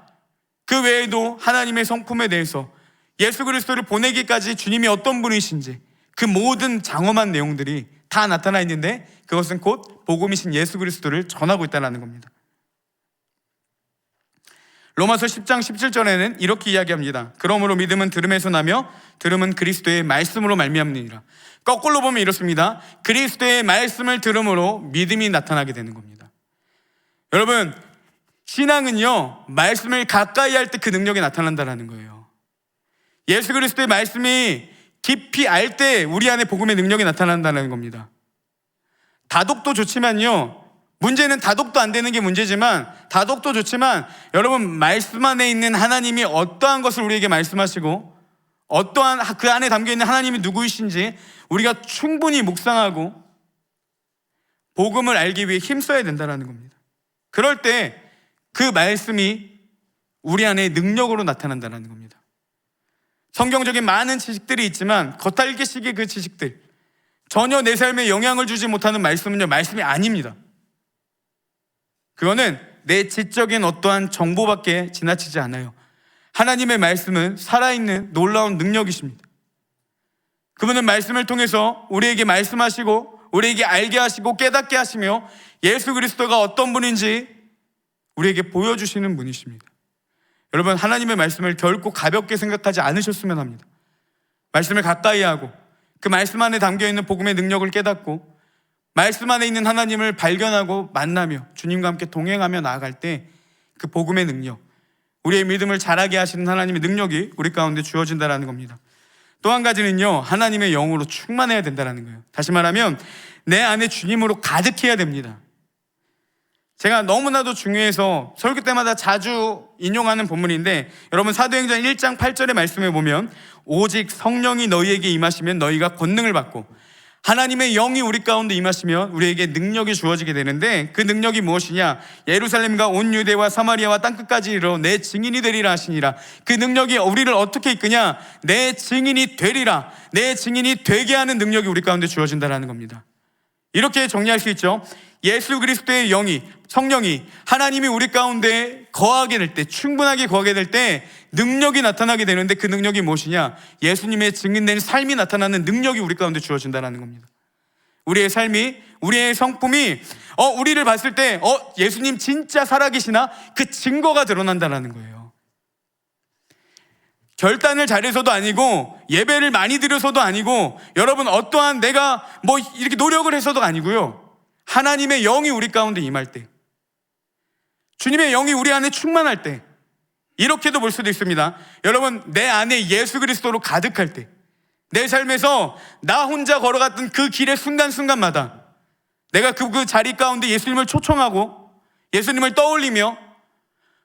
A: 그 외에도 하나님의 성품에 대해서 예수 그리스도를 보내기까지 주님이 어떤 분이신지 그 모든 장엄한 내용들이 다 나타나 있는데, 그것은 곧 복음이신 예수 그리스도를 전하고 있다는 겁니다. 로마서 10장 17절에는 이렇게 이야기합니다. 그러므로 믿음은 들음에서 나며 들음은 그리스도의 말씀으로 말미암느니라. 거꾸로 보면 이렇습니다. 그리스도의 말씀을 들음으로 믿음이 나타나게 되는 겁니다. 여러분, 신앙은요 말씀을 가까이 할 때 그 능력이 나타난다는 거예요. 예수 그리스도의 말씀이 깊이 알 때 우리 안에 복음의 능력이 나타난다는 겁니다. 다독도 좋지만요, 문제는 다독도 안 되는 게 문제지만, 다독도 좋지만 여러분, 말씀 안에 있는 하나님이 어떠한 것을 우리에게 말씀하시고 어떠한 그 안에 담겨있는 하나님이 누구이신지 우리가 충분히 묵상하고 복음을 알기 위해 힘써야 된다는 겁니다. 그럴 때 그 말씀이 우리 안에 능력으로 나타난다는 겁니다. 성경적인 많은 지식들이 있지만 겉핥기식의 그 지식들, 전혀 내 삶에 영향을 주지 못하는 말씀은요 말씀이 아닙니다. 그거는 내 지적인 어떠한 정보밖에 지나치지 않아요. 하나님의 말씀은 살아있는 놀라운 능력이십니다. 그분은 말씀을 통해서 우리에게 말씀하시고 우리에게 알게 하시고 깨닫게 하시며 예수 그리스도가 어떤 분인지 우리에게 보여주시는 분이십니다. 여러분, 하나님의 말씀을 결코 가볍게 생각하지 않으셨으면 합니다. 말씀을 가까이 하고 그 말씀 안에 담겨있는 복음의 능력을 깨닫고 말씀 안에 있는 하나님을 발견하고 만나며 주님과 함께 동행하며 나아갈 때 그 복음의 능력, 우리의 믿음을 자라게 하시는 하나님의 능력이 우리 가운데 주어진다는 겁니다. 또 한 가지는요, 하나님의 영으로 충만해야 된다는 거예요. 다시 말하면 내 안에 주님으로 가득해야 됩니다. 제가 너무나도 중요해서 설교 때마다 자주 인용하는 본문인데, 여러분 사도행전 1장 8절의 말씀에 보면 오직 성령이 너희에게 임하시면 너희가 권능을 받고, 하나님의 영이 우리 가운데 임하시면 우리에게 능력이 주어지게 되는데, 그 능력이 무엇이냐? 예루살렘과 온 유대와 사마리아와 땅끝까지 이르러 내 증인이 되리라 하시니라. 그 능력이 우리를 어떻게 이끄냐? 내 증인이 되리라. 내 증인이 되게 하는 능력이 우리 가운데 주어진다는 겁니다. 이렇게 정리할 수 있죠. 예수 그리스도의 영이, 성령이, 하나님이 우리 가운데 거하게 될 때, 충분하게 거하게 될 때 능력이 나타나게 되는데, 그 능력이 무엇이냐? 예수님의 증인된 삶이 나타나는 능력이 우리 가운데 주어진다는 겁니다. 우리의 삶이, 우리의 성품이 우리를 봤을 때 예수님 진짜 살아계시나? 그 증거가 드러난다는 거예요. 결단을 잘해서도 아니고, 예배를 많이 드려서도 아니고, 여러분 어떠한 내가 이렇게 노력을 해서도 아니고요, 하나님의 영이 우리 가운데 임할 때, 주님의 영이 우리 안에 충만할 때, 이렇게도 볼 수도 있습니다. 여러분, 내 안에 예수 그리스도로 가득할 때, 내 삶에서 나 혼자 걸어갔던 그 길의 순간순간마다 내가 그 자리 가운데 예수님을 초청하고 예수님을 떠올리며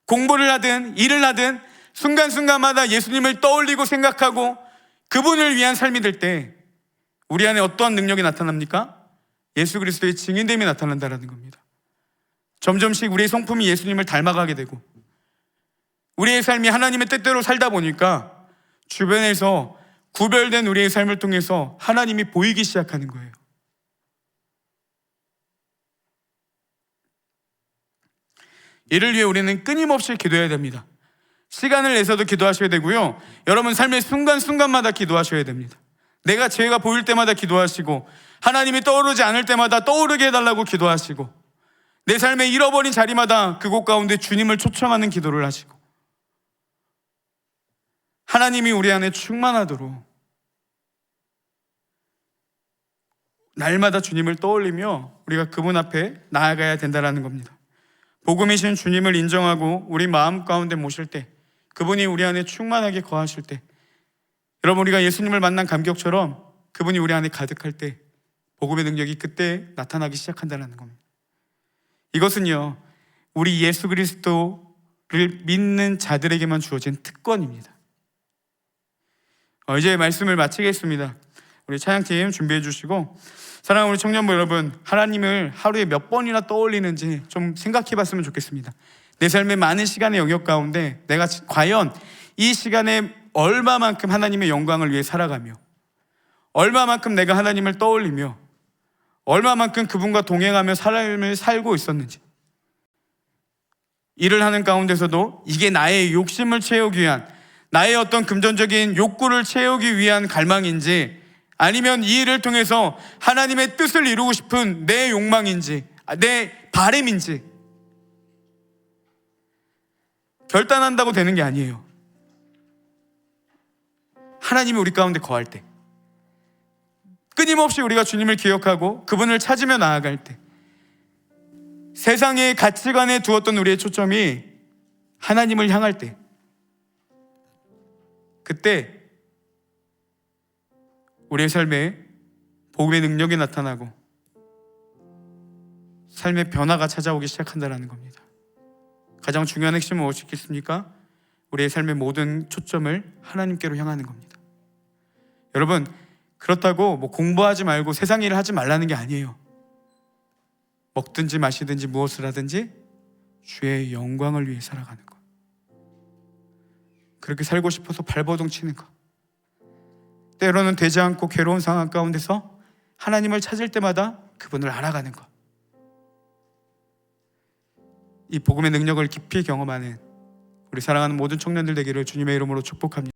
A: 공부를 하든 일을 하든 순간순간마다 예수님을 떠올리고 생각하고 그분을 위한 삶이 될 때 우리 안에 어떠한 능력이 나타납니까? 예수 그리스도의 증인됨이 나타난다는 겁니다. 점점씩 우리의 성품이 예수님을 닮아가게 되고 우리의 삶이 하나님의 뜻대로 살다 보니까 주변에서 구별된 우리의 삶을 통해서 하나님이 보이기 시작하는 거예요. 이를 위해 우리는 끊임없이 기도해야 됩니다. 시간을 내서도 기도하셔야 되고요. 여러분 삶의 순간순간마다 기도하셔야 됩니다. 내가 죄가 보일 때마다 기도하시고 하나님이 떠오르지 않을 때마다 떠오르게 해달라고 기도하시고 내 삶의 잃어버린 자리마다 그곳 가운데 주님을 초청하는 기도를 하시고 하나님이 우리 안에 충만하도록 날마다 주님을 떠올리며 우리가 그분 앞에 나아가야 된다는 겁니다. 복음이신 주님을 인정하고 우리 마음 가운데 모실 때 그분이 우리 안에 충만하게 거하실 때 여러분 우리가 예수님을 만난 감격처럼 그분이 우리 안에 가득할 때 복음의 능력이 그때 나타나기 시작한다는 겁니다. 이것은요 우리 예수 그리스도를 믿는 자들에게만 주어진 특권입니다. 이제 말씀을 마치겠습니다. 우리 찬양팀 준비해 주시고 사랑하는 우리 청년부 여러분, 하나님을 하루에 몇 번이나 떠올리는지 좀 생각해 봤으면 좋겠습니다. 내 삶의 많은 시간의 영역 가운데 내가 과연 이 시간에 얼마만큼 하나님의 영광을 위해 살아가며 얼마만큼 내가 하나님을 떠올리며 얼마만큼 그분과 동행하며 삶을 살고 있었는지, 일을 하는 가운데서도 이게 나의 욕심을 채우기 위한, 나의 어떤 금전적인 욕구를 채우기 위한 갈망인지, 아니면 이 일을 통해서 하나님의 뜻을 이루고 싶은 내 욕망인지, 내 바램인지 결단한다고 되는 게 아니에요. 하나님이 우리 가운데 거할 때, 끊임없이 우리가 주님을 기억하고 그분을 찾으며 나아갈 때, 세상의 가치관에 두었던 우리의 초점이 하나님을 향할 때, 그때 우리의 삶에 복음의 능력이 나타나고 삶의 변화가 찾아오기 시작한다는 겁니다. 가장 중요한 핵심은 무엇이겠습니까? 우리의 삶의 모든 초점을 하나님께로 향하는 겁니다. 여러분, 그렇다고 공부하지 말고 세상 일을 하지 말라는 게 아니에요. 먹든지 마시든지 무엇을 하든지 주의 영광을 위해 살아가는 것, 그렇게 살고 싶어서 발버둥 치는 것, 때로는 되지 않고 괴로운 상황 가운데서 하나님을 찾을 때마다 그분을 알아가는 것, 이 복음의 능력을 깊이 경험하는 우리 사랑하는 모든 청년들 되기를 주님의 이름으로 축복합니다.